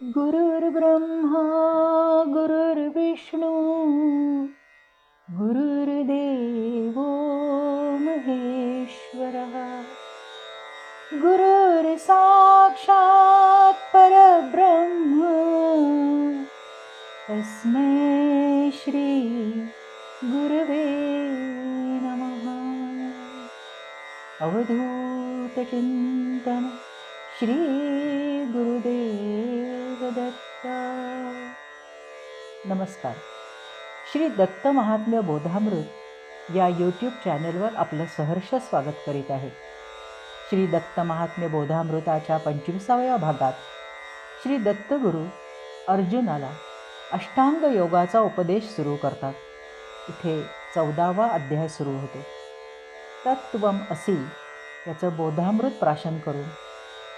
गुरुर्ब्रह्मा गुरुर्विष्णू गुरुर्देवो महेश्वरः गुरुर्साक्षात् परब्रह्म तस्मै श्री गुरवे नमः। अवधूत चिंतन श्री गुरुदेव दत्त। नमस्कार. श्री दत्त महात्म्य बोधामृत या यूट्यूब चॅनलवर आपलं सहर्ष स्वागत करीत आहे. श्री दत्त महात्म्य बोधामृताच्या 25व्या भागात श्री दत्तगुरू अर्जुनाला अष्टांग योगाचा उपदेश सुरू करतात. इथे 14वा अध्याय सुरू होतो. तत्त्वम असी याचं बोधामृत प्राशन करून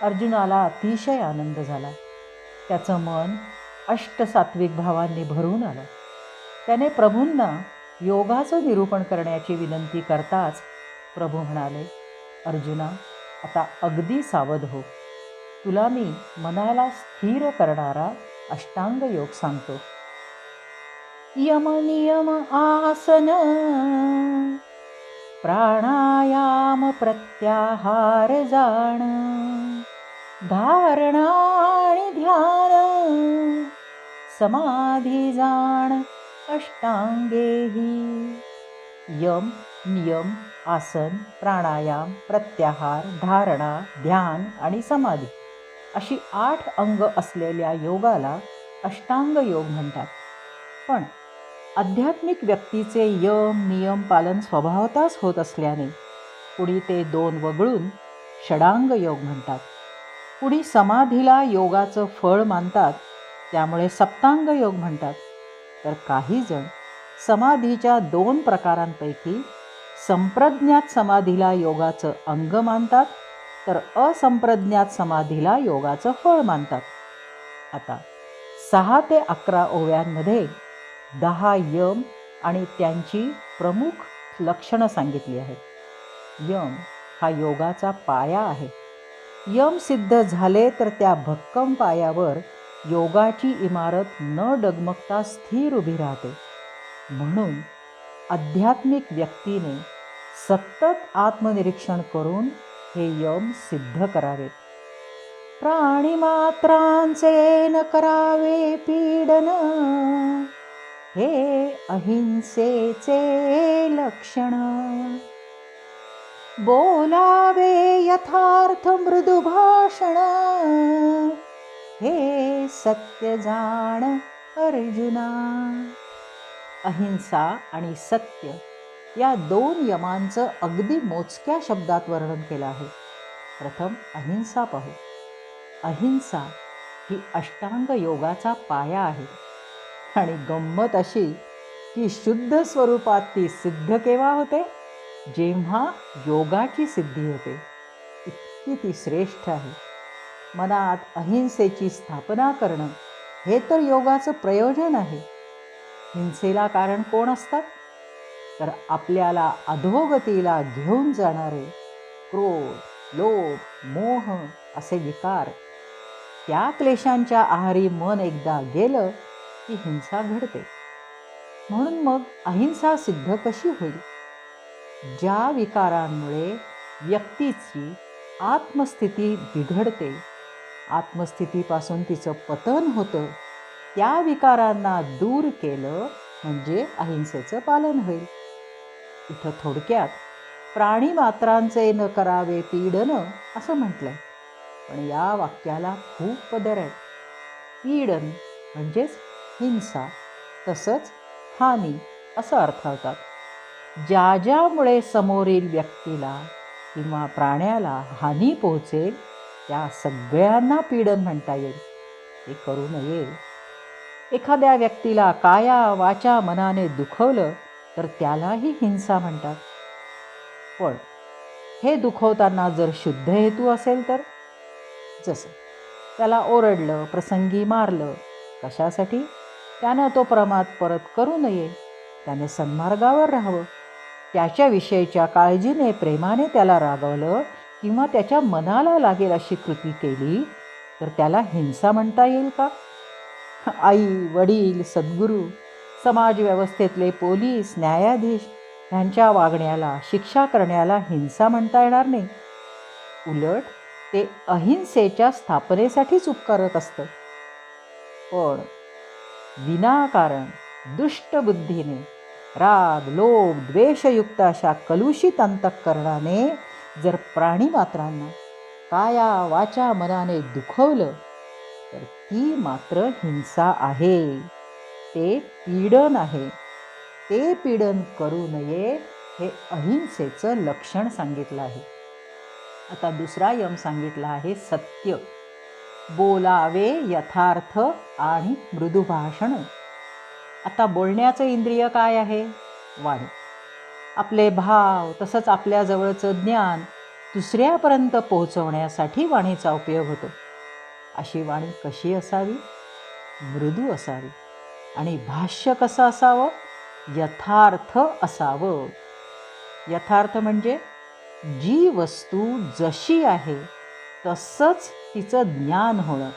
अर्जुनाला अतिशय आनंद झाला. त्याचं मन अष्टसात्विक भावांनी भरून आलं. त्याने प्रभूंना योगाचं निरूपण करण्याची विनंती करताच प्रभू म्हणाले, अर्जुना, आता अगदी सावध हो. तुला मी मनाला स्थिर करणारा अष्टांग योग सांगतो. यम नियम आसन प्राणायाम प्रत्याहार जाण धारणा आणि ध्यान समाधी जाण अष्टांगेही. यम नियम आसन प्राणायाम प्रत्याहार धारणा ध्यान आणि समाधी अशी 8 अंग असलेल्या योगाला अष्टांग योग म्हणतात. पण आध्यात्मिक व्यक्तीचे यम नियम पालन स्वभावतःच होत असल्याने कुणी ते 2 वगळून षडांग योग म्हणतात. कुणी समाधीला योगाचं फळ मानतात, त्यामुळे सप्तांग योग म्हणतात. तर काही जण समाधीच्या 2 प्रकारांपैकी संप्रज्ञात समाधीला योगाचं अंग मानतात, तर असंप्रज्ञात समाधीला योगाचं फळ मानतात. आता 6 ते 11 ओव्यांमध्ये 10 यम आणि त्यांची प्रमुख लक्षणं सांगितली आहेत. यम हा योगाचा पाया आहे. यम सिद्ध झाले तर त्या भक्कम पायावर योगाची इमारत न डगमगता स्थिर उभी राहते. म्हणून आध्यात्मिक व्यक्तीने सतत आत्मनिरीक्षण करून हे यम सिद्ध करावेत. प्राणिमात्रांचे न करावे पीडन, हे अहिंसेचे लक्षण. बोलावे यथार्थ मृदू भाषण, हे सत्य जाण अर्जुना. अहिंसा आणि सत्य या 2 यमांचं अगदी मोजक्या शब्दात वर्णन केलं आहे. प्रथम अहिंसा पाहू. अहिंसा ही अष्टांग योगाचा पाया आहे. आणि गंमत अशी की शुद्ध स्वरूपात ती सिद्ध केव्हा होते? जेव्हा योगाची सिद्धी होते. इतकी ती श्रेष्ठ आहे. मनात अहिंसेची स्थापना करणं हे तर योगाचं प्रयोजन आहे. हिंसेला कारण कोण असतात? तर आपल्याला अधोगतीला घेऊन जाणारे क्रोध, लोभ, मोह असे विकार. त्या क्लेशांच्या आहारी मन एकदा गेलं की हिंसा घडते. म्हणून मग अहिंसा सिद्ध कशी होईल? ज्या विकारांमुळे व्यक्तीची आत्मस्थिती बिघडते, आत्मस्थितीपासून तिचं पतन होतं, त्या विकारांना दूर केलं म्हणजे अहिंसेचं पालन होईल. इथं थोडक्यात प्राणिमात्रांचे न करावे पीडन असं म्हटलंय. पण या वाक्याला खूप पदर आहेत. पीडन म्हणजेच हिंसा, तसंच हानी असं अर्थ होतात. ज्यामुळे समोरील व्यक्तीला किंवा प्राण्याला हानी पोहोचेल त्या सगळ्यांना पीडन म्हणता येईल. ते करू नये. एखाद्या व्यक्तीला काया वाचा मनाने दुखवलं तर त्यालाही हिंसा म्हणतात. पण हे दुखवताना जर शुद्ध हेतू असेल तर, जसं त्याला ओरडलं, प्रसंगी मारलं, कशासाठी? त्यानं तो प्रमाद परत करू नये, त्याने सन्मार्गावर राहावं. त्याच्याविषयीच्या काळजीने प्रेमाने त्याला रागवलं किंवा त्याच्या मनाला लागेल अशी कृती केली तर त्याला हिंसा म्हणता येईल का? आई, वडील, सद्गुरू, समाजव्यवस्थेतले पोलीस, न्यायाधीश ह्यांच्या वागण्याला, शिक्षा करण्याला हिंसा म्हणता येणार नाही. उलट ते अहिंसेच्या स्थापनेसाठीच उपकारक असतं. पण विनाकारण दुष्ट बुद्धीने, राग, लोभ, द्वेषयुक्त अशा कलुषित अंतःकरणाने जर प्राणीमात्रांना काया, वाचा, मनाने दुखवलं तर ती मात्र हिंसा आहे. ते पीडन आहे. ते पीडन करू नये हे अहिंसेचं लक्षण सांगितलं आहे. आता दुसरा यम सांगितला आहे सत्य. बोलावे यथार्थ आणि मृदू भाषण. आता बोलण्याचं इंद्रिय काय आहे? वाणी. आपले भाव तसंच आपल्या जवळचं ज्ञान दुसऱ्यापर्यंत पोहोचवण्यासाठी वाणीचा उपयोग होतो. अशी वाणी कशी असावी? मृदू असावी. आणि भाष्य कसं असावं? यथार्थ असावं. यथार्थ म्हणजे जी वस्तू जशी आहे तसंच तिचं ज्ञान होणं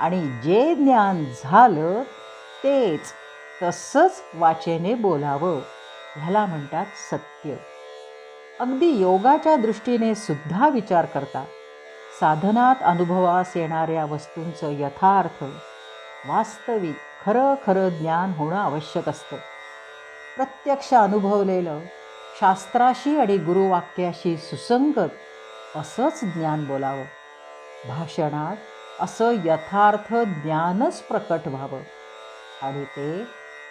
आणि जे ज्ञान झालं तेच तसंच वाचेने बोलावं, ह्याला म्हणतात सत्य. अगदी योगाच्या दृष्टीने सुद्धा विचार करता साधनात अनुभवास येणाऱ्या वस्तूंचं यथार्थ, वास्तविक, खरं खरं ज्ञान होणं आवश्यक असतं. प्रत्यक्ष अनुभवलेलं, शास्त्राशी आणि गुरुवाक्याशी सुसंगत असंच ज्ञान बोलावं. भाषणात असं यथार्थ ज्ञानच प्रकट व्हावं आणि ते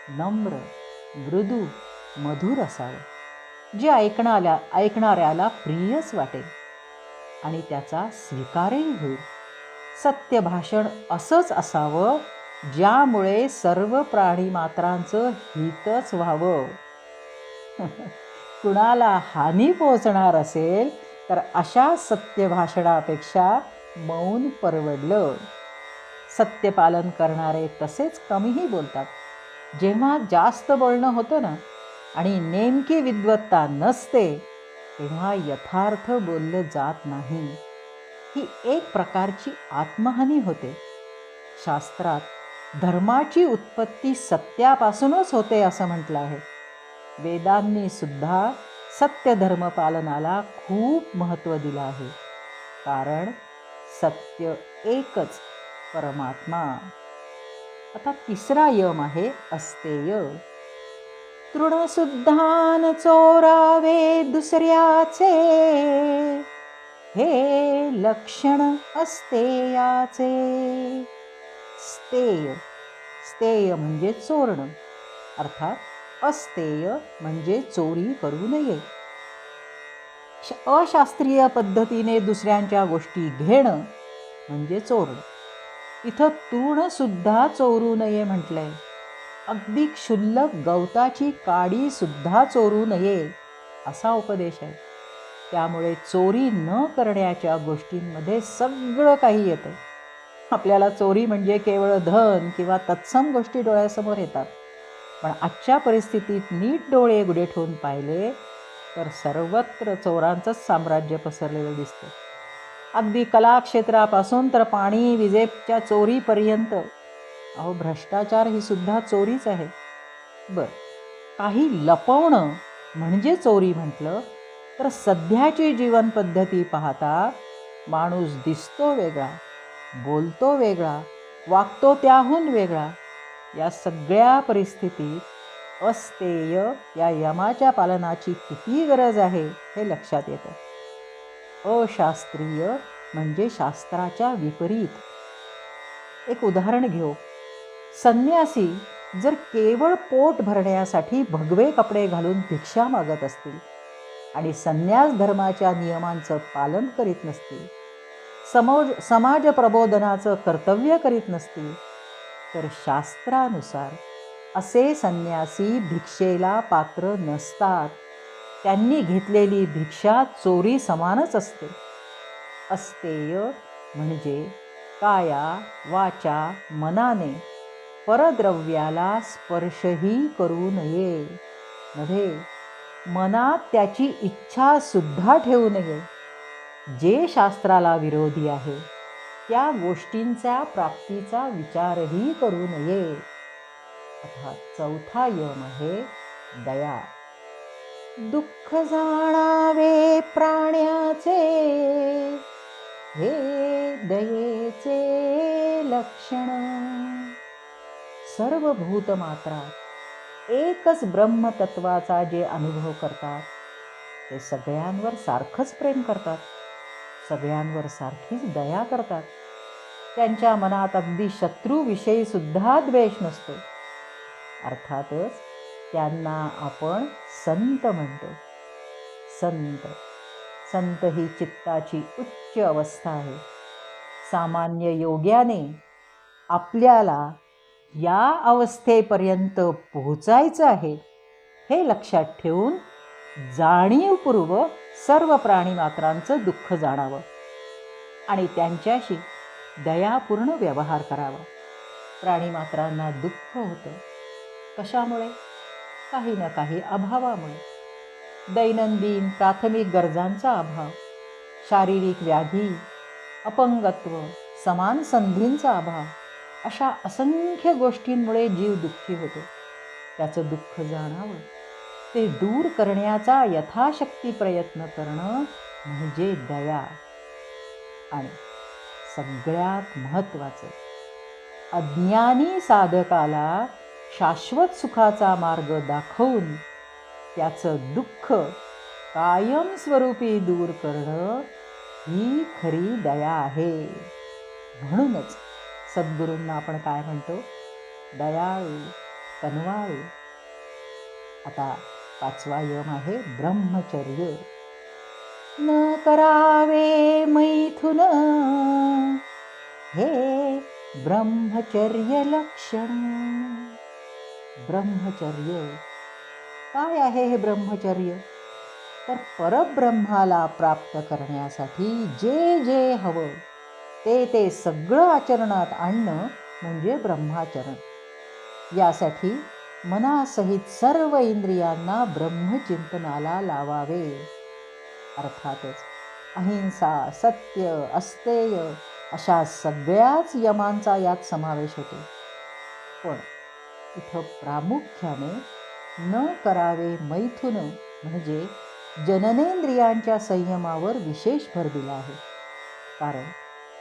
नम्र, मृदू, मधुर असावं, जे ऐकणाऱ्याला प्रियच वाटेल आणि त्याचा स्वीकारही होईल. सत्य भाषण असंच असावं ज्यामुळे सर्व प्राणीमात्रांचं हितच व्हावं. कुणाला हानी पोहोचणार असेल तर अशा सत्य भाषणापेक्षा मौन परवडलं. सत्यपालन करणारे तसेच कमीही बोलतात. जेव्हा जास्त बोलणं होतं ना आणि नेमकी विद्वत्ता नसते तेव्हा यथार्थ बोललं जात नाही. ही एक प्रकारची आत्महानी होते. शास्त्रात धर्माची उत्पत्ती सत्यापासूनच होते असं म्हटलं आहे. वेदांनी सुद्धा सत्य धर्म पालनाला खूप महत्त्व दिलं आहे. कारण सत्य एकच परमात्मा. आता तिसरा यम आहे अस्तेय. तृणसुद्धा चोरावे दुसऱ्याचे, हे लक्षण अस्तेयाचे. स्तेय, स्तेय म्हणजे चोरणं, अर्थात अस्तेय म्हणजे चोरी करू नये. अशास्त्रीय पद्धतीने दुसऱ्यांच्या गोष्टी घेणं म्हणजे चोरणं. इथं तृणसुद्धा चोरू नये म्हटलंय. अगदी क्षुल्लक गवताची काडी सुद्धा चोरू नये असा उपदेश आहे. त्यामुळे चोरी न करण्याच्या गोष्टींमध्ये सगळं काही येतं. आपल्याला चोरी म्हणजे केवळ धन किंवा तत्सम गोष्टी डोळ्यासमोर येतात. पण आजच्या परिस्थितीत नीट डोळे उघडे ठेवून पाहिले तर सर्वत्र चोरांचंच साम्राज्य पसरलेलं दिसतं. अगदी कलाक्षेत्रापासून तर पाणी विजेच्या चोरीपर्यंत. अहो, भ्रष्टाचार ही सुद्धा चोरीच आहे. काही लपवणं म्हणजे चोरी म्हटलं तर सध्याची जीवनपद्धती पाहता माणूस दिसतो वेगळा, बोलतो वेगळा, वागतो त्याहून वेगळा. या सगळ्या परिस्थितीत अस्तेय या यमाच्या पालनाची किती गरज आहे हे लक्षात येतं. अशास्त्रीय म्हणजे शास्त्राच्या विपरीत. एक उदाहरण घेऊ. संन्यासी जर केवळ पोट भरण्यासाठी भगवे कपडे घालून भिक्षा मागत असतील आणि संन्यास धर्माच्या नियमांचं पालन करीत नसतील, समाज प्रबोधनाचं कर्तव्य करीत नसतील तर शास्त्रानुसार असे संन्यासी भिक्षेला पात्र नसतात. त्यांनी घेतलेली भिक्षा चोरी समानच असते. अस्तेय म्हणजे काया, वाचा, मनाने परद्रव्याला स्पर्शही करू नये. नव्हे, मनात त्याची इच्छा सुद्धा ठेवू नये, जे शास्त्राला विरोधी आहे. त्या गोष्टींच्या प्राप्तीचा विचारही करू नये. अर्थात चौथा यम आहे दया. दुःख जाणावे प्राण्याचे, हे दयेचे लक्षण. सर्व भूतमात्रात एकच ब्रह्मतत्वाचा जे अनुभव करतात ते सगळ्यांवर सारखंच प्रेम करतात, सगळ्यांवर सारखीच दया करतात. त्यांच्या मनात अगदी शत्रूविषयी सुद्धा द्वेष नसतो. अर्थातच त्यांना आपण संत म्हणतो. संत ही चित्ताची उच्च अवस्था आहे. सामान्य योग्याने आपल्याला या अवस्थेपर्यंत पोहोचायचं आहे हे लक्षात ठेवून जाणीवपूर्वक सर्व प्राणीमात्रांचं दुःख जाणावं आणि त्यांच्याशी दयापूर्ण व्यवहार करावा. प्राणीमात्रांना दुःख होतं. कशामुळे? काही ना काही अभावामुळे. दैनंदिन प्राथमिक गरजांचा अभाव, शारीरिक व्याधी, अपंगत्व, समान संधींचा अभाव, अशा असंख्य गोष्टींमुळे जीव दुःखी होतो. त्याचं दुःख जाणावं, ते दूर करण्याचा यथाशक्ती प्रयत्न करणं म्हणजे दया. आणि सगळ्यात महत्त्वाचं, अज्ञानी साधकाला शाश्वत सुखाचा मार्ग दाखवून त्याचं दुःख कायमस्वरूपी दूर करणं ही खरी दया आहे. म्हणूनच सद्गुरूंना आपण काय म्हणतो? दयाळू, कनवाळू. आता पाचवा यम आहे ब्रह्मचर्य. न करावे मैथुन, हे ब्रह्मचर्य लक्षण. ब्रह्मचर्य काय आहे? हे ब्रह्मचर्य तर परब्रह्माला प्राप्त करण्यासाठी जे जे हवं ते सगळं आचरणात आणणं म्हणजे ब्रह्माचरण. यासाठी मनासहित सर्व इंद्रियांना ब्रह्मचिंतनाला लावावे. अर्थातच अहिंसा, सत्य, अस्तेय अशा सगळ्याच यमांचा यात समावेश होतो. पण इथं प्रामुख्याने न करावे मैथुन म्हणजे जननेंद्रियांच्या संयमावर विशेष भर दिला आहे. कारण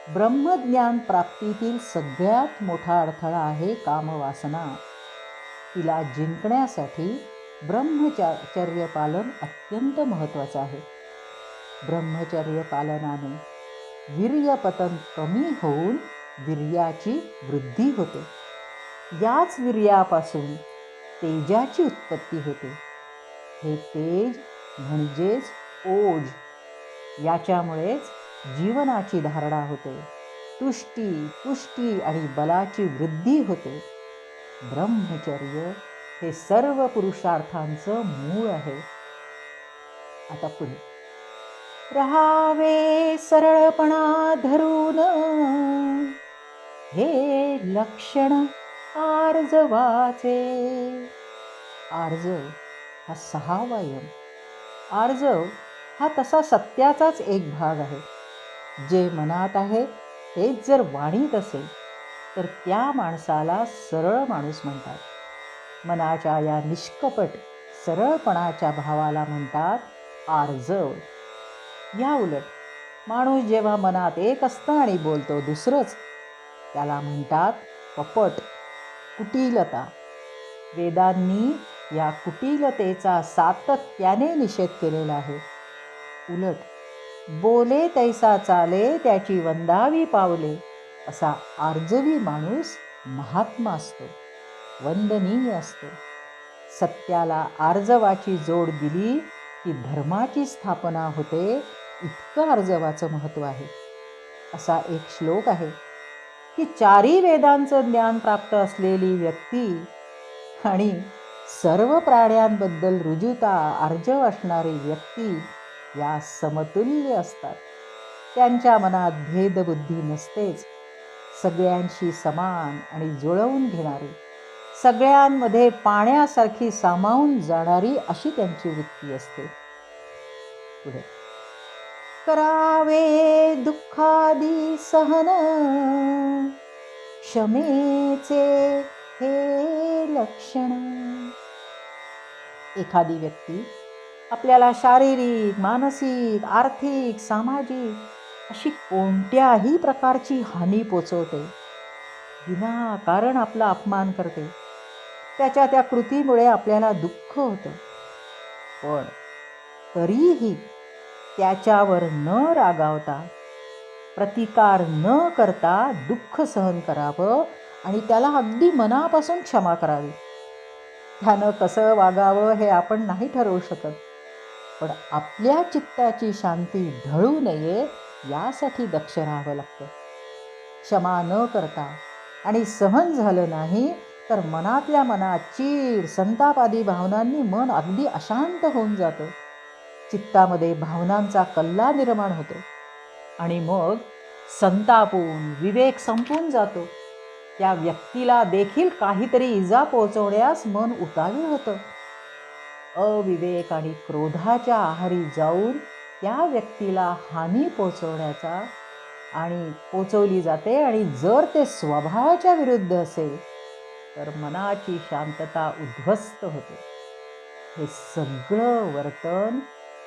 ब्रह्मज्ञान प्राप्तीतील सगळ्यात मोठा अडथळा आहे कामवासना. तिला जिंकण्यासाठी ब्रह्मचर्य पालन अत्यंत महत्त्वाचं आहे. ब्रह्मचर्य पालनाने वीर्यपतन कमी होऊन वीर्याची वृद्धी होते. याच वीर्यापासून तेजाची उत्पत्ती होते. हे तेज म्हणजेच ओज. याच्यामुळेच जीवनाची धारणा होते. तुष्टी, पुष्टी आणि बलाची वृद्धी होते. ब्रह्मचर्य हे सर्व पुरुषार्थांचं मूळ आहे. आता पुढे, राहावे सरळपणा धरून, हे लक्षण आर्जवाचे. आर्जव हा सहावा यम. आर्जव हा तसा सत्याचाच एक भाग आहे. जे मनात आहे तेच जर वाणीत असेल तर त्या माणसाला सरळ माणूस म्हणतात. मनाच्या या निष्कपट सरळपणाच्या भावाला म्हणतात आर्जव. या उलट माणूस जेव्हा मनात एक असतं आणि बोलतो दुसरंच, त्याला म्हणतात कपट, कुटिलता. वेदांनी या कुटिलतेचा सातत्याने निषेध केलेला आहे. उलट बोले तैसा चाले त्याची वंदावी पावले असा आर्जवी माणूस महात्मा असतो, वंदनीय असतो. सत्याला आर्जवाची जोड दिली की धर्माची स्थापना होते. इतकं आर्जवाचं महत्त्व आहे. असा एक श्लोक आहे की चारी वेदांचं ज्ञान प्राप्त असलेली व्यक्ती आणि सर्व प्राण्यांबद्दल रुजुता आर्जव असणारी व्यक्ती या समतुल्य असतात. त्यांच्या मनात भेदबुद्धी नसतेच. सगळ्यांशी समान आणि जुळवून घेणारी, सगळ्यांमध्ये पाण्यासारखी सामावून जाणारी अशी त्यांची वृत्ती असते. पुढे, करावे दुःखादी सहन, क्षमेचे हे लक्षण. एखादी व्यक्ती आपल्याला शारीरिक, मानसिक, आर्थिक, सामाजिक अशी कोणत्याही प्रकारची हानी पोचवते, विनाकारण आपला अपमान करते, त्याच्या त्या कृतीमुळे आपल्याला दुःख होतं. पण तरीही त्याच्यावर न रागावता, प्रतिकार न करता दुःख सहन करावं आणि त्याला अगदी मनापासून क्षमा करावी. त्यानं कसं वागावं हे आपण नाही ठरवू शकत, पण आपल्या चित्ताची शांती ढळू नये यासाठी दक्ष राहावं लागतं. क्षमा न करता आणि सहन झालं नाही तर मनातल्या मनात चीड, संताप आदी भावनांनी मन अगदी अशांत होऊन जातं. चित्तामध्ये भावनांचा कल्ला निर्माण होतो आणि मग संतापून विवेक संपून जातो. त्या व्यक्तीला देखील काहीतरी इजा पोहोचवण्यास मन उतावीळ होतं. अविवेक आणि क्रोधाच्या आहारी जाऊन त्या व्यक्तीला हानी पोहोचवण्याचा आणि पोचवली जाते आणि जर ते स्वभावाच्या विरुद्ध असेल तर मनाची शांतता उद्ध्वस्त होते. हे सगळं वर्तन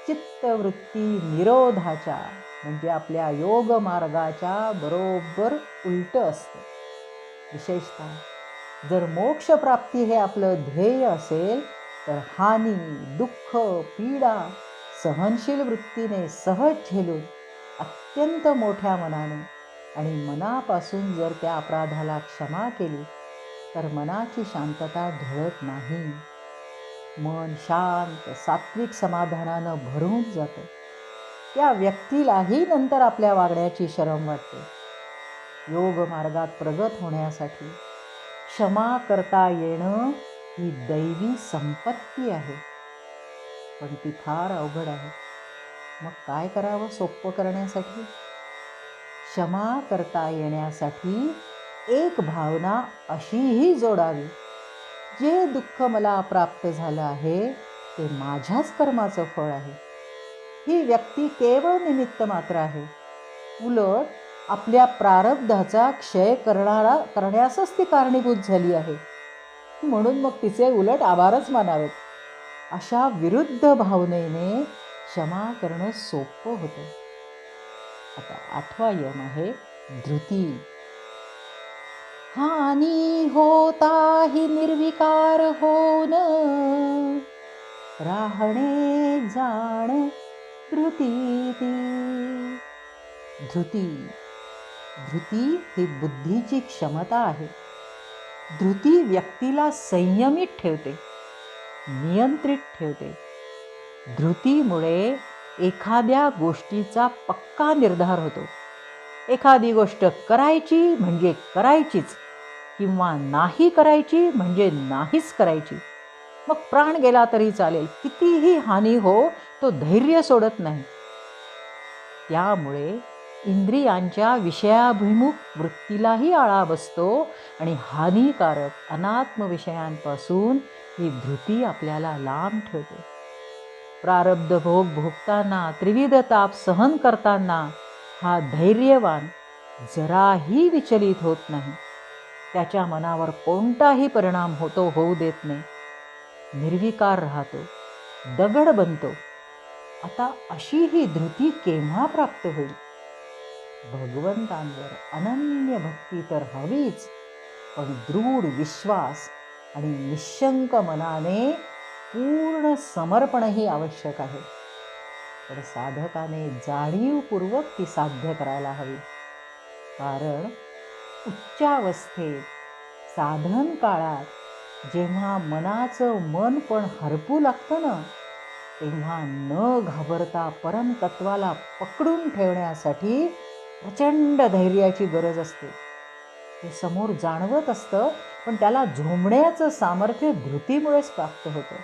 चित्तवृत्ती निरोधाच्या म्हणजे आपल्या योग मार्गाच्या बरोबर उलट असतं. विशेषतः जर मोक्षप्राप्ती हे आपलं ध्येय असेल तर हानी, दुःख, पीडा सहनशील वृत्तीने सहज झेलून अत्यंत मोठ्या मनाने आणि मनापासून जर त्या अपराधाला क्षमा केली तर मनाची शांतता ढळत नाही. मन शांत, सात्विक समाधानानं भरून जातं. त्या व्यक्तीलाही नंतर आपल्या वागण्याची शरम वाटते. योग मार्गात प्रगत होण्यासाठी क्षमा करता येणं ही दैवी संपत्ती आहे, पण ती फार अवघड आहे. मग काय करावं सोपं करण्यासाठी? क्षमा करता येण्यासाठी एक भावना अशीही जोडावी, जे दुःख मला प्राप्त झालं आहे ते माझ्याच कर्माचं फळ आहे. ही व्यक्ती केवळ निमित्त मात्र आहे. उलट आपल्या प्रारब्धाचा क्षय करण्यासच ती कारणीभूत झाली आहे, म्हणून मग तिचे उलट आभारच मानावेत. अशा विरुद्ध भावनेने क्षमा करणं सोपं होतं. आता 8वा यम आहे धृती. हानी होताही निर्विकार होन, राहणे जाण धृती ती. धृती ही बुद्धीची क्षमता आहे. धृती व्यक्तीला संयमित ठेवते, नियंत्रित ठेवते. धृतीमुळे एखाद्या गोष्टीचा पक्का निर्धार होतो. एखादी गोष्ट करायची म्हणजे करायचीच किंवा नाही करायची म्हणजे नाहीच करायची. मग प्राण गेला तरी चालेल, कितीही हानी हो, तो धैर्य सोडत नाही. त्यामुळे इंद्रियांच्या विषयाभिमुख वृत्तीलाही आळा बसतो आणि हानिकारक अनात्म विषयांपासून ही धृती आपल्याला लांब ठेवते. प्रारब्ध भोग भोगताना, त्रिविध ताप सहन करताना हा धैर्यवान जराही विचलित होत नाही. त्याच्या मनावर कोणताही परिणाम होऊ देत नाही. निर्विकार राहतो, दगड बनतो. आता अशी ही धृती केव्हा प्राप्त होईल? भगवंतांवर अनन्य भक्ती तर हवीच, पण दृढ विश्वास आणि निशंक मनाने पूर्ण समर्पणही आवश्यक आहे. पण साधकाने जाणीवपूर्वक ती साध्य करायला हवी. कारण उच्चावस्थेत साधन काळात जेव्हा मनाचं मन पण हरपू लागतं ना, तेव्हा न घाबरता परमतत्वाला पकडून ठेवण्यासाठी प्रचंड धैर्याची गरज असते. हे समोर जाणवत असतं, पण त्याला झोंबण्याचं सामर्थ्य धृतीमुळेच प्राप्त होतं.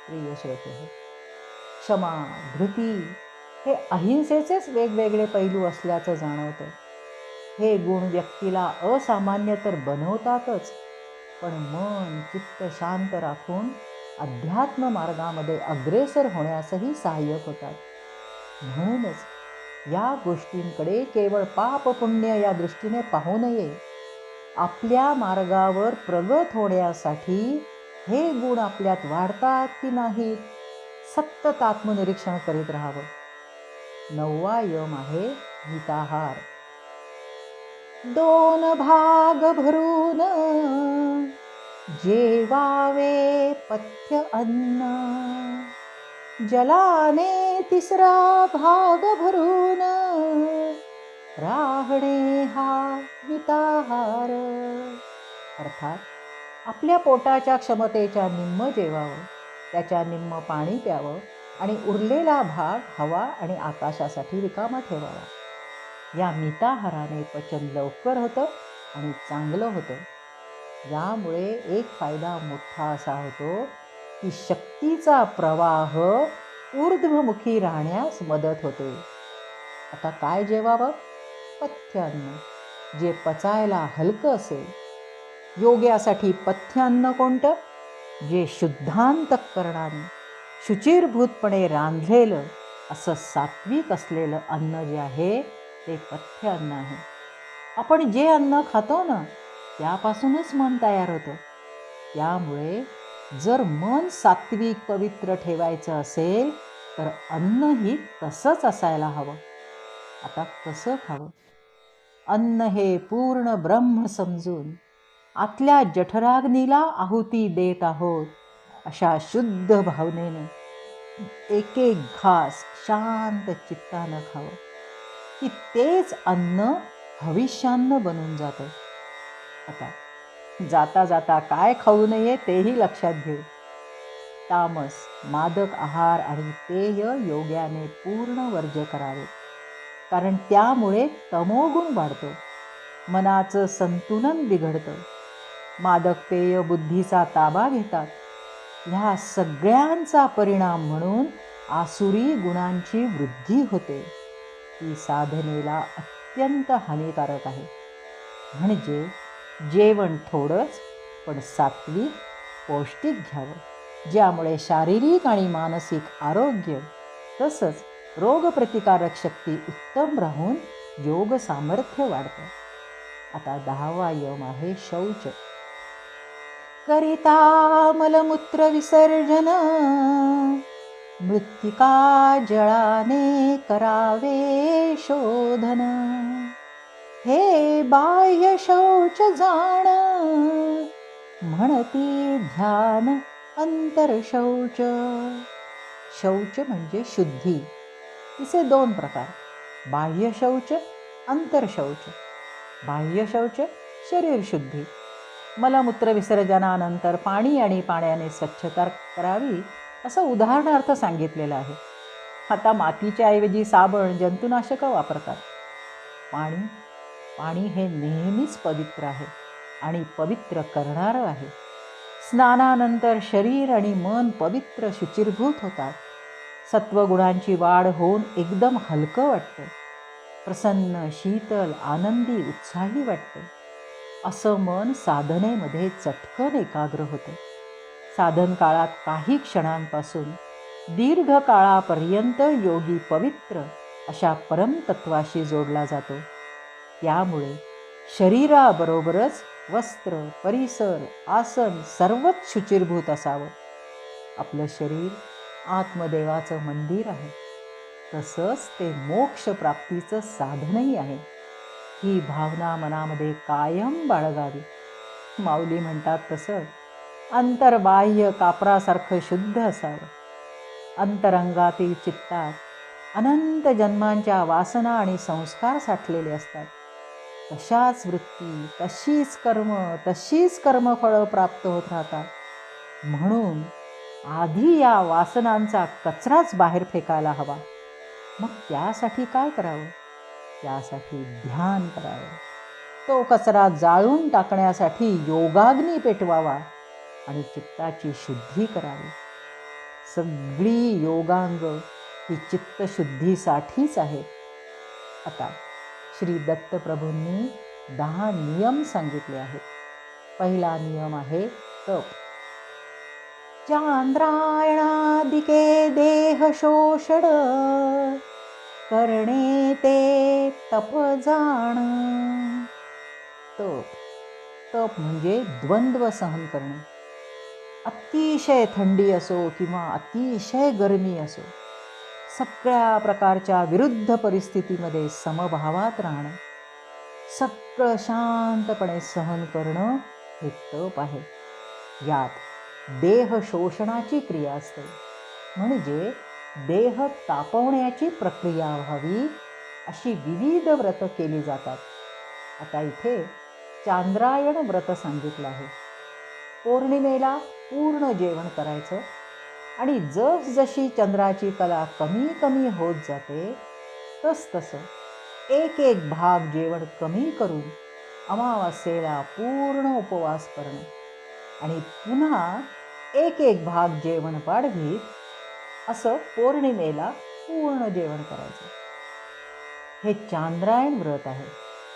प्रिय श्रोते, क्षमा, धृती हे अहिंसेचेच वेगवेगळे पैलू असल्याचं जाणवतं. हे गुण व्यक्तीला असामान्य तर बनवतातच, पण मन चित्त शांत राखून अध्यात्म मार्गामध्ये अग्रेसर होण्यासही सहाय्यक होतात. म्हणूनच या गोष्टींकडे केवळ पाप पुण्य या दृष्टीने पाहू नये. आपल्या मार्गावर प्रगत होण्यासाठी हे गुण आपल्यात वाढतात की नाहीत, सतत आत्मनिरीक्षण करीत राहावं. 9वा यम आहे मिताहार. 2 भाग भरून जेवावे पथ्य अन्न, जलाने 3रा भाग भरून राहणे हा मिताहार. अर्थात आपल्या पोटाच्या क्षमतेच्या निम्म जेवावं, त्याच्या निम्म पाणी प्यावं आणि उरलेला भाग हवा आणि आकाशासाठी रिकामा ठेवावा. या मिताहाराने पचन लवकर होतं आणि चांगलं होतं. यामुळे एक फायदा मोठा असा होतो की शक्तीचा प्रवाह ऊर्ध्वमुखी राहण्यास मदत होते. आता काय जेवावं? पथ्यान्न, जे पचायला हलकं असेल. योग्यासाठी पथ्यान्न कोणतं? जे शुद्धांतःकरणाने शुचिरभूतपणे रांधलेलं असं सात्विक असलेलं अन्न जे आहे ते पथ्यान्न आहे. आपण जे अन्न खातो ना, त्यापासूनच मन तयार होतं. त्यामुळे जर मन सात्विक पवित्र ठेवायचं असेल तर अन्नही तसंच असायला हवं. आता कसं खावं? अन्न हे पूर्ण ब्रह्म समजून आतल्या जठराग्नीला आहुती देत आहोत अशा शुद्ध भावनेने एक एक घास शांत चित्तानं खावं, की तेच अन्न भविष्यान्न बनून जातं. आता जाता जाता काय खाऊ नये तेही लक्षात घेऊ. तामस, मादक आहार आणि पेय योग्याने पूर्ण वर्ज्य करावे, कारण त्यामुळे तमोगुण वाढतो, मनाचं संतुलन बिघडतं. मादक पेय बुद्धीचा ताबा घेतात. ह्या सगळ्यांचा परिणाम म्हणून आसुरी गुणांची वृद्धी होते. ही साधनेला अत्यंत हानिकारक आहे. म्हणजे जेवण थोडंच पण सात्विक पौष्टिक घ्यावं, ज्यामुळे शारीरिक आणि मानसिक आरोग्य तसंच रोगप्रतिकारक शक्ती उत्तम राहून योग सामर्थ्य वाढतं. आता 10वा यम आहे शौच. करिता मलमूत्र विसर्जन, मृत्तिका जळाने करावे शोधन. हे बाह्य शौच जाण, म्हणती ध्यान अंतरशौच. शौच म्हणजे शुद्धी. तिचे 2 प्रकार, बाह्य शौच, अंतरशौच. बाह्य शौच शरीर शुद्धी. मलमूत्र विसर्जनानंतर पाणी आणि पाण्याने स्वच्छता करावी असं उदाहरणार्थ सांगितलेलं आहे. आता मातीच्या ऐवजी साबण, जंतुनाशकं वापरतात. पाणी हे नेहमीच पवित्र आहे आणि पवित्र करणारं आहे. स्नानानंतर शरीर आणि मन पवित्र शुचिरभूत होतात. सत्वगुणांची वाढ होऊन एकदम हलकं वाटतं. प्रसन्न, शीतल, आनंदी, उत्साही वाटतं. असं मन साधनेमध्ये चटकन एकाग्र होतं. साधन काळात काही क्षणांपासून दीर्घ काळापर्यंत योगी पवित्र अशा परमतत्वाशी जोडला जातो. त्यामुळे शरीराबरोबरच वस्त्र, परिसर, आसन सर्वच शुचिरभूत असावं. आपलं शरीर आत्मदेवाचं मंदिर आहे, तसंच ते मोक्ष प्राप्तीचं साधनही आहे. ही भावना मनामध्ये कायम बाळगावी. माऊली म्हणतात तसं अंतर्बाह्य कापरासारखं शुद्ध असावं. अंतरंगातील चित्तात अनंत जन्मांच्या वासना आणि संस्कार साठलेले असतात. तशाच वृत्ती, तशीच कर्मफळं प्राप्त होत राहतात. म्हणून आधी या वासनांचा कचराच बाहेर फेकायला हवा. मग त्यासाठी काय करावं? त्यासाठी ध्यान करावं. तो कचरा जाळून टाकण्यासाठी योगाग्नी पेटवावा आणि चित्ताची शुद्धी करावी. सगळी योगांग ही चित्तशुद्धीसाठीच आहेत. आता श्री दत्तप्रभूंनी 10 नियम सांगितले आहेत. पहिला नियम आहे तप. चांद्रायणादिके देह शोषण, करणे ते तप जाण. तप तप म्हणजे द्वंद्व सहन करणे. अतिशय थंडी असो किंवा अतिशय गरमी असो, सगळ्या प्रकारच्या विरुद्ध परिस्थितीमध्ये समभावात राहणं, सगळं शांतपणे सहन करणं हे तप आहे. यात देह शोषणाची क्रिया असते, म्हणजे देह तापवण्याची प्रक्रिया व्हावी अशी विविध व्रत केली जातात. आता इथे चांद्रायण व्रत सांगितलं आहे. पौर्णिमेला पूर्ण जेवण करायचं आणि जसजशी चंद्राची कला कमी कमी होत जाते तसतसं एक एक भाग जेवण कमी करून अमावास्येला पूर्ण उपवास करणं आणि पुन्हा एक एक भाग जेवण वाढवीत असं पौर्णिमेला पूर्ण जेवण करायचं. हे चांद्रायण व्रत आहे.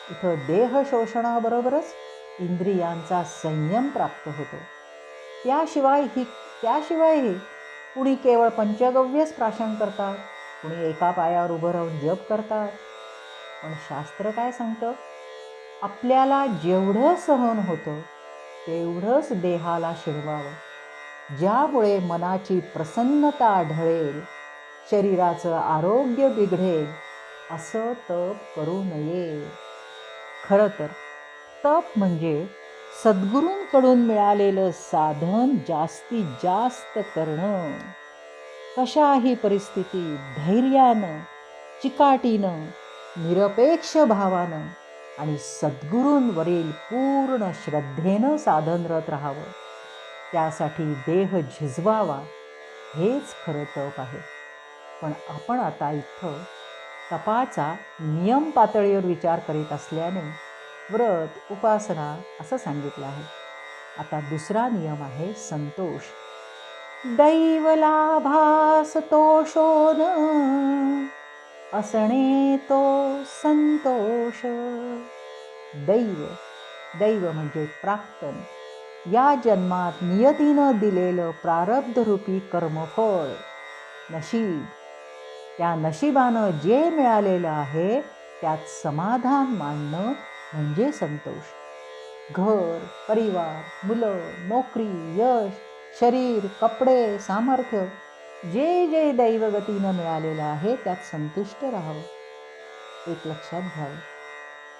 इथं देह शोषणाबरोबरच इंद्रियांचा संयम प्राप्त होतो. त्याशिवायही कुणी केवळ पंचगव्यच प्राशन करतात, कुणी एका पायावर उभं राहून जप करतात. पण शास्त्र काय सांगतं? आपल्याला जेवढं सहन होतं तेवढंच देहाला शिरवावं, ज्यामुळे मनाची प्रसन्नता ढळेल, शरीराचं आरोग्य बिघडेल असं तप करू नये. खरं तर तप म्हणजे सद्गुरूंकडून मिळालेलं साधन जास्तीत जास्त करणं. कशाही परिस्थितीत धैर्यानं, चिकाटीनं, निरपेक्ष भावानं आणि सद्गुरूंवरील पूर्ण श्रद्धेनं साधनरत राहावं. त्यासाठी देह झिजवावा हेच खरं तप आहे. पण आपण आता इथं तपाचा नियम पातळीवर विचार करीत असल्याने व्रत, उपासना असं सांगितलं आहे. आता दुसरा नियम आहे संतोष. दैवलाभास तोषोन असणे तो संतोष. दैव म्हणजे प्राक्तन, या जन्मात नियतीनं दिलेलं प्रारब्धरूपी कर्मफळ, नशीब. त्या नशिबानं जे मिळालेलं आहे त्यात समाधान मानणं म्हणजे संतोष. घर, परिवार, मुलं, नोकरी, यश, शरीर, कपडे, सामर्थ्य जे जे दैवगतीनं मिळालेलं आहे त्यात संतुष्ट राहावं. एक लक्षात घ्यावं,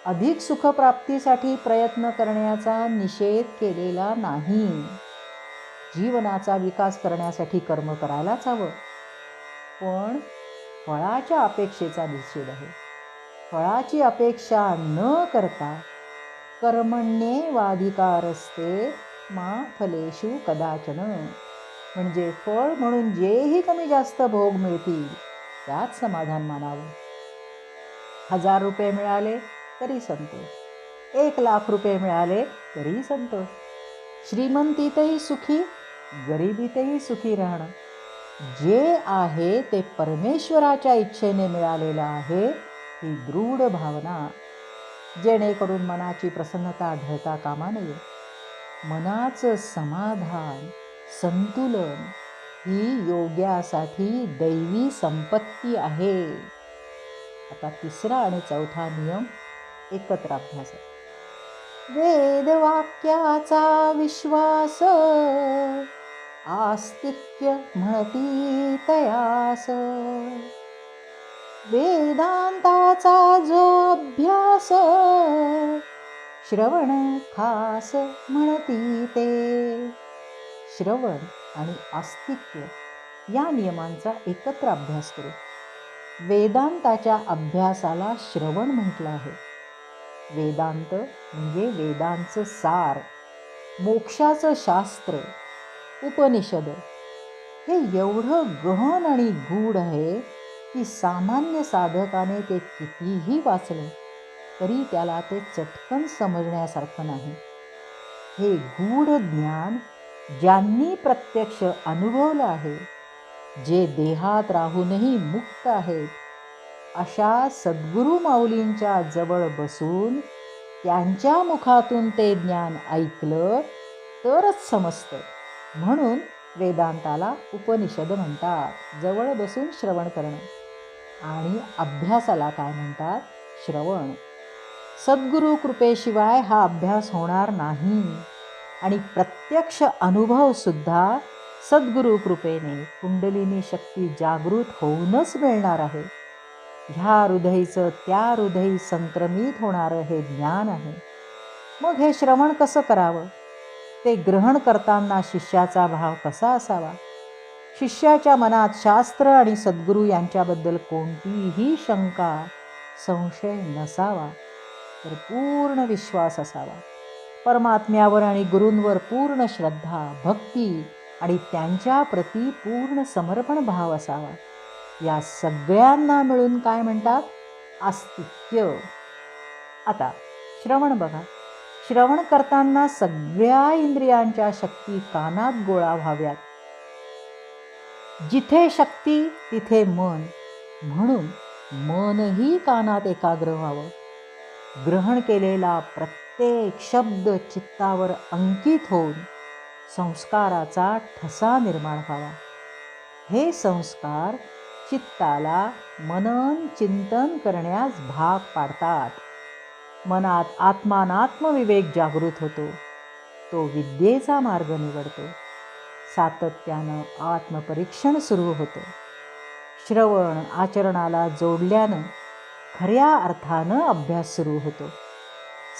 अधिक सुखप्राप्तीसाठी प्रयत्न करण्याचा निषेध केलेला नाही. जीवनाचा विकास करण्यासाठी कर्म करायलाच हवं, पण फळाच्या अपेक्षेचा निषेध आहे. फळाची अपेक्षा न करता कर्मण्येवाधिकारस्ते मा फलेषु कदाचन, म्हणजे फळ म्हणून जेही कमी जास्त भोग मिळतील त्यात समाधान मानावं. 1000 रुपये मिळाले तरी संतोष, 1,00,000 रुपये मिळाले तरी संतोष. श्रीमंतीतही सुखी, गरिबीतही सुखी राहणं. जे आहे ते परमेश्वराच्या इच्छेने मिळालेलं आहे ही दृढ भावना, जेणेकरून मनाची प्रसन्नता ढळता कामा नये. मनाचं समाधान, संतुलन ही योग्यासाठी दैवी संपत्ती आहे. आता तिसरा आणि चौथा नियम एकत्र अभ्यास. वेदवाक्याचा विश्वास आस्तिक्य म्हणती तयास. वेदांताचा जो अभ्यास श्रवण खास म्हणती ते. श्रवण आणि आस्तिक्य या नियमांचा एकत्र अभ्यास करू. वेदांताच्या अभ्यासाला श्रवण म्हटलं आहे. वेदांत म्हणजे वेदांचं सार, मोक्षाचं शास्त्र, उपनिषद हे एवढं गहन आणि गूढ आहे की सामान्य साधकाने ते कितीही वाचलं तरी त्याला ते चटकन समजण्यासारखं नाही. हे गूढ ज्ञान ज्यांनी प्रत्यक्ष अनुभवलं आहे, जे देहात राहूनही मुक्त आहेत, अशा सद्गुरू माऊलींच्या जवळ बसून त्यांच्या मुखातून ते ज्ञान ऐकलं तरच समजतं. म्हणून वेदांताला उपनिषद म्हणतात, जवळ बसून श्रवण करणं. आणि अभ्यासाला काय म्हणतात? श्रवण. सद्गुरू कृपेशिवाय हा अभ्यास होणार नाही आणि प्रत्यक्ष अनुभव सुद्धा सद्गुरू कृपेने कुंडलिनी शक्ती जागृत होऊनच मिळणार आहे. ह्या हृदयीचं त्या हृदयी संक्रमित होणारं हे ज्ञान आहे. मग हे श्रवण कसं करावं? ते ग्रहण करताना शिष्याचा भाव कसा असावा? शिष्याच्या मनात शास्त्र आणि सद्गुरू यांच्याबद्दल कोणतीही शंका, संशय नसावा, तर पूर्ण विश्वास असावा. परमात्म्यावर आणि गुरूंवर पूर्ण श्रद्धा, भक्ती आणि त्यांच्या प्रती पूर्ण समर्पण भाव असावा. या सगळ्यांना मिळून काय म्हणतात? आस्तिक्य. आता श्रवण बघा. श्रवण करताना सगळ्या इंद्रियांच्या शक्ती कानात गोळा व्हाव्यात. जिथे शक्ती तिथे मन, म्हणून मनही कानात एकाग्र व्हावं. ग्रहण केलेला प्रत्येक शब्द चित्तावर अंकित होऊन संस्काराचा ठसा निर्माण व्हावा. हे संस्कार चित्ताला मनन चिंतन करण्यास भाग पाडतात. मनात आत्मानात्मविवेक जागृत होतो. तो विद्येचा मार्ग निवडतो. सातत्यानं आत्मपरीक्षण सुरू होतं. श्रवण आचरणाला जोडल्यानं खऱ्या अर्थानं अभ्यास सुरू होतो.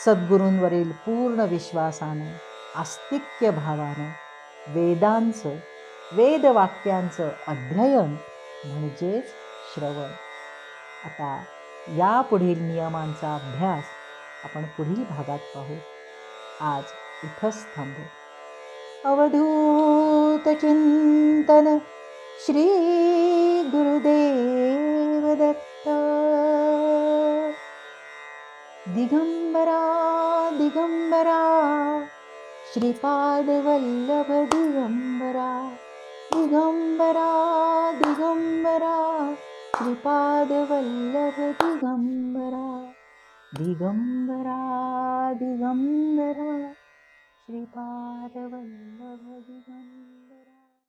सद्गुरूंवरील पूर्ण विश्वासानं, आस्तिक्य भावानं वेदांचं, वेदवाक्यांचं अध्ययन म्हणजेच श्रवण. आता या पुढील नियमांचा अभ्यास आपण पुढील भागात पाहू. आज इथंच थांबू. अवधूत चिंतन श्री गुरुदेव दत्त. दिगंबरा दिगंबरा श्रीपाद वल्लभ दिगंबरा. दिगंबरा दिगंबरा श्रीपाद वल्लभ दिगंबरा. दिगंबरा दिगंबरा श्रीपाद वल्लभ दिगंबरा.